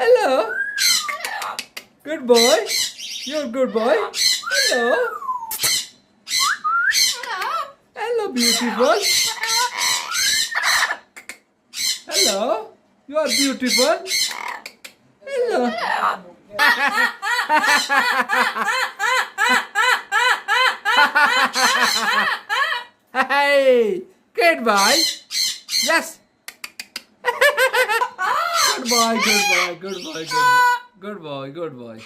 Hello. Good boy. You're a good boy. Hello. Hello, beautiful. Hello. You are beautiful. Hello. Hey, good boy. Yes. Good boy, good boy, good boy, good boy, good boy, good boy.